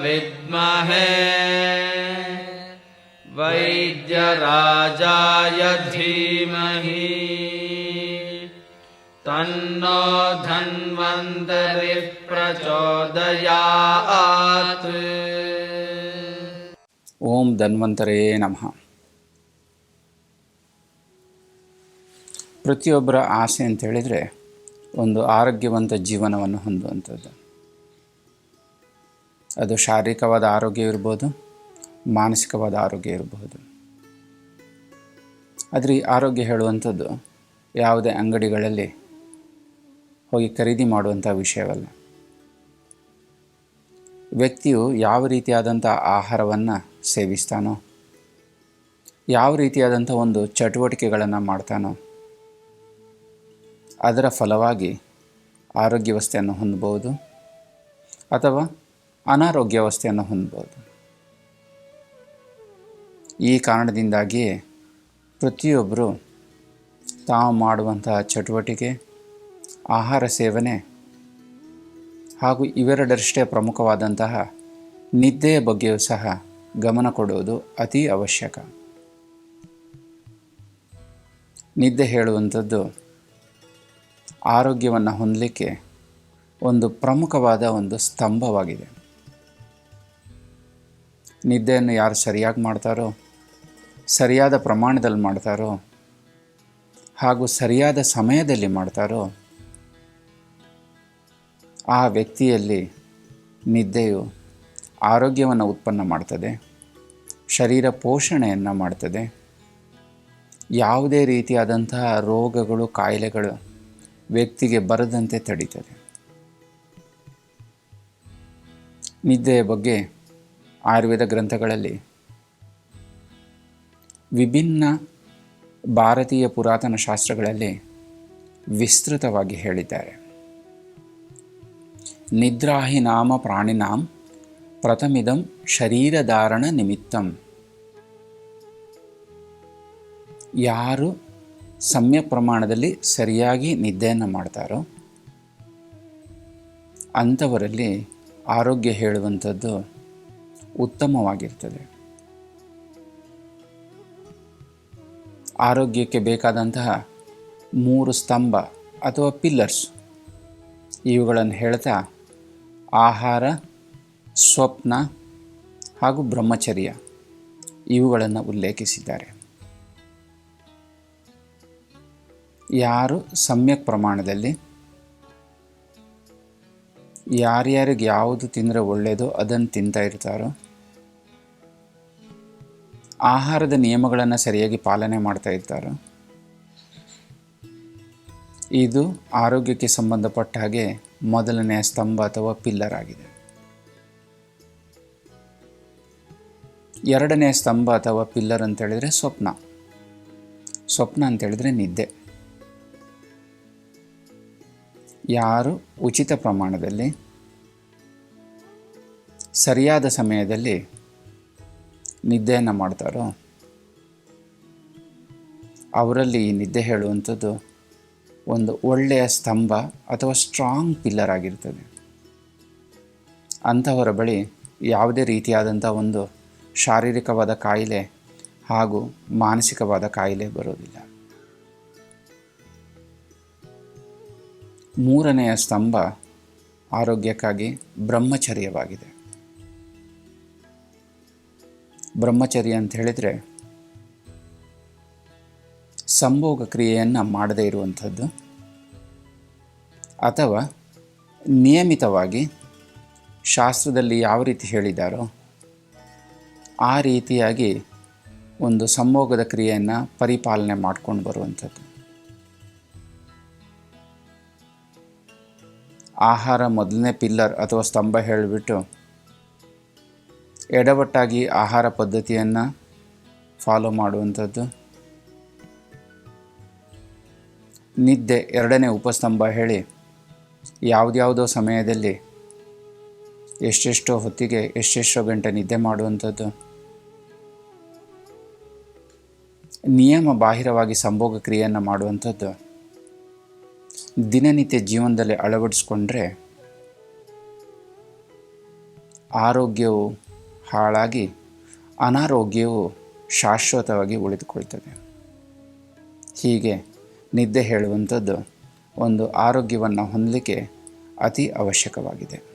ವಿದ್ಮಹೇ ವೈದ್ಯರಾಜಾಯ ಧೀಮಹಿ ತನ್ನೋ ಧನ್ವಂತರಿ ಪ್ರಚೋದಯಾತ್. ಓಂ ಧನ್ವಂತರೇ ನಮಃ. ಪ್ರತಿಯೊಬ್ಬರ ಆಸೆ ಅಂತ ಹೇಳಿದರೆ ಒಂದು ಆರೋಗ್ಯವಂತ ಜೀವನವನ್ನು ಹೊಂದುವಂಥದ್ದು. ಅದು ಶಾರೀರಿಕವಾದ ಆರೋಗ್ಯ ಇರ್ಬೋದು, ಮಾನಸಿಕವಾದ ಆರೋಗ್ಯ ಇರಬಹುದು. ಆದರೆ ಈ ಆರೋಗ್ಯ ಹೇಳುವಂಥದ್ದು ಯಾವುದೇ ಅಂಗಡಿಗಳಲ್ಲಿ ಹೋಗಿ ಖರೀದಿ ಮಾಡುವಂಥ ವಿಷಯವಲ್ಲ. ವ್ಯಕ್ತಿಯು ಯಾವ ರೀತಿಯಾದಂಥ ಆಹಾರವನ್ನು ಸೇವಿಸ್ತಾನೋ, ಯಾವ ರೀತಿಯಾದಂಥ ಒಂದು ಚಟುವಟಿಕೆಗಳನ್ನು ಮಾಡ್ತಾನೋ, ಅದರ ಫಲವಾಗಿ ಆರೋಗ್ಯಾವಸ್ಥೆಯನ್ನು ಹೊಂದಬಹುದು ಅಥವಾ ಅನಾರೋಗ್ಯಾವಸ್ಥೆಯನ್ನು ಹೊಂದಬಹುದು. ಈ ಕಾರಣದಿಂದಾಗಿಯೇ ಪ್ರತಿಯೊಬ್ಬರು ತಾವು ಮಾಡುವಂತಹ ಚಟುವಟಿಕೆ, ಆಹಾರ ಸೇವನೆ ಹಾಗೂ ಇವೆರಡರಷ್ಟೇ ಪ್ರಮುಖವಾದಂತಹ ನಿದ್ದೆಯ ಬಗ್ಗೆಯೂ ಸಹ ಗಮನ ಕೊಡುವುದು ಅತಿ ಅವಶ್ಯಕ. ನಿದ್ದೆ ಹೇಳುವಂಥದ್ದು ಆರೋಗ್ಯವನ್ನು ಹೊಂದಲಿಕ್ಕೆ ಒಂದು ಪ್ರಮುಖವಾದ ಒಂದು ಸ್ತಂಭವಾಗಿದೆ. ನಿದ್ದೆಯನ್ನು ಯಾರು ಸರಿಯಾಗಿ ಮಾಡ್ತಾರೋ, ಸರಿಯಾದ ಪ್ರಮಾಣದಲ್ಲಿ ಮಾಡ್ತಾರೋ ಹಾಗೂ ಸರಿಯಾದ ಸಮಯದಲ್ಲಿ ಮಾಡ್ತಾರೋ ಆ ವ್ಯಕ್ತಿಯಲ್ಲಿ ನಿದ್ದೆಯು ಆರೋಗ್ಯವನ್ನು ಉತ್ಪನ್ನ ಮಾಡ್ತದೆ, ಶರೀರ ಪೋಷಣೆಯನ್ನು ಮಾಡ್ತದೆ, ಯಾವುದೇ ರೀತಿಯಾದಂತಹ ರೋಗಗಳು, ಕಾಯಿಲೆಗಳು ವ್ಯಕ್ತಿಗೆ ಬರದಂತೆ ತಡೀತದೆ. ನಿದ್ದೆಯ ಬಗ್ಗೆ ಆಯುರ್ವೇದ ಗ್ರಂಥಗಳಲ್ಲಿ ವಿಭಿನ್ನ ಭಾರತೀಯ ಪುರಾತನ ಶಾಸ್ತ್ರಗಳಲ್ಲಿ ವಿಸ್ತೃತವಾಗಿ ಹೇಳಿದ್ದಾರೆ. ನಿದ್ರಾಹಿ ನಾಮ ಪ್ರಾಣಿನಾಂ ಪ್ರಥಮಿದಂ ಶರೀರಧಾರಣ ನಿಮಿತ್ತಂ. ಯಾರು ಸಮ್ಯಕ್ ಪ್ರಮಾಣದಲ್ಲಿ ಸರಿಯಾಗಿ ನಿದ್ದೆಯನ್ನು ಮಾಡ್ತಾರೋ ಅಂಥವರಲ್ಲಿ ಆರೋಗ್ಯ ಹೇಳುವಂಥದ್ದು ಉತ್ತಮವಾಗಿರ್ತದೆ. ಆರೋಗ್ಯಕ್ಕೆ ಬೇಕಾದಂತಹ 3 ಸ್ತಂಭ ಅಥವಾ ಪಿಲ್ಲರ್ಸ್, ಇವುಗಳನ್ನು ಹೇಳ್ತಾ ಆಹಾರ, ಸ್ವಪ್ನ ಹಾಗೂ ಬ್ರಹ್ಮಚರ್ಯ ಇವುಗಳನ್ನು ಉಲ್ಲೇಖಿಸಿದ್ದಾರೆ. ಯಾರು ಸಮ್ಯಕ್ ಪ್ರಮಾಣದಲ್ಲಿ ಯಾರ್ಯಾರಿಗೆ ಯಾವುದು ತಿಂದರೆ ಒಳ್ಳೆಯದೋ ಅದನ್ನು ತಿಂತಾ ಇರ್ತಾರೋ, ಆಹಾರದ ನಿಯಮಗಳನ್ನು ಸರಿಯಾಗಿ ಪಾಲನೆ ಮಾಡ್ತಾ ಇರ್ತಾರೋ, ಇದು ಆರೋಗ್ಯಕ್ಕೆ ಸಂಬಂಧಪಟ್ಟ ಹಾಗೆ ಮೊದಲನೆಯ ಸ್ತಂಭ ಅಥವಾ ಪಿಲ್ಲರ್ ಆಗಿದೆ. ಎರಡನೆಯ ಸ್ತಂಭ ಅಥವಾ ಪಿಲ್ಲರ್ ಅಂತೇಳಿದರೆ ಸ್ವಪ್ನ. ಸ್ವಪ್ನ ಅಂತೇಳಿದರೆ ನಿದ್ದೆ. ಯಾರು ಉಚಿತ ಪ್ರಮಾಣದಲ್ಲಿ ಸರಿಯಾದ ಸಮಯದಲ್ಲಿ ನಿದ್ದೆಯನ್ನು ಮಾಡ್ತಾರೋ ಅವರಲ್ಲಿ ಈ ನಿದ್ದೆ ಹೇಳುವಂಥದ್ದು ಒಂದು ಒಳ್ಳೆಯ ಸ್ತಂಭ ಅಥವಾ ಸ್ಟ್ರಾಂಗ್ ಪಿಲ್ಲರ್ ಆಗಿರ್ತದೆ. ಅಂಥವರ ಬಳಿ ಯಾವುದೇ ರೀತಿಯಾದಂಥ ಒಂದು ಶಾರೀರಿಕವಾದ ಕಾಯಿಲೆ ಹಾಗೂ ಮಾನಸಿಕವಾದ ಕಾಯಿಲೆ ಬರೋದಿಲ್ಲ. ಮೂರನೆಯ ಸ್ತಂಭ ಆರೋಗ್ಯಕ್ಕಾಗಿ ಬ್ರಹ್ಮಚರ್ಯವಾಗಿದೆ. ಬ್ರಹ್ಮಚರ್ಯ ಅಂತ ಹೇಳಿದರೆ ಸಂಭೋಗ ಕ್ರಿಯೆಯನ್ನು ಮಾಡದೇ ಇರುವಂಥದ್ದು ಅಥವಾ ನಿಯಮಿತವಾಗಿ ಶಾಸ್ತ್ರದಲ್ಲಿ ಯಾವ ರೀತಿ ಹೇಳಿದ್ದಾರೋ ಆ ರೀತಿಯಾಗಿ ಒಂದು ಸಂಭೋಗದ ಕ್ರಿಯೆಯನ್ನು ಪರಿಪಾಲನೆ ಮಾಡ್ಕೊಂಡು ಬರುವಂಥದ್ದು. ಆಹಾರ ಮೊದಲನೇ ಪಿಲ್ಲರ್ ಅಥವಾ ಸ್ತಂಭ ಹೇಳಿಬಿಟ್ಟು ಎಡವಟ್ಟಾಗಿ ಆಹಾರ ಪದ್ಧತಿಯನ್ನು ಫಾಲೋ ಮಾಡುವಂಥದ್ದು. ನಿದ್ದೆ ಎರಡನೇ ಉಪಸ್ತಂಭ ಹೇಳಿ ಯಾವುದ್ಯಾವುದೋ ಸಮಯದಲ್ಲಿ ಎಷ್ಟೆಷ್ಟೋ ಹೊತ್ತಿಗೆ ಎಷ್ಟೆಷ್ಟೋ ಗಂಟೆ ನಿದ್ದೆ ಮಾಡುವಂಥದ್ದು. ನಿಯಮ ಬಾಹಿರವಾಗಿ ಸಂಭೋಗ ಕ್ರಿಯೆಯನ್ನು ಮಾಡುವಂಥದ್ದು ದಿನನಿತ್ಯ ಜೀವನದಲ್ಲಿ ಅಳವಡಿಸ್ಕೊಂಡ್ರೆ ಆರೋಗ್ಯವು ಹಾಳಾಗಿ ಅನಾರೋಗ್ಯವು ಶಾಶ್ವತವಾಗಿ ಉಳಿದುಕೊಳ್ತದೆ. ಹೀಗೆ ನಿದ್ದೆ ಹೇಳುವಂಥದ್ದು ಒಂದು ಆರೋಗ್ಯವನ್ನು ಹೊಂದಲಿಕ್ಕೆ ಅತಿ ಅವಶ್ಯಕವಾಗಿದೆ.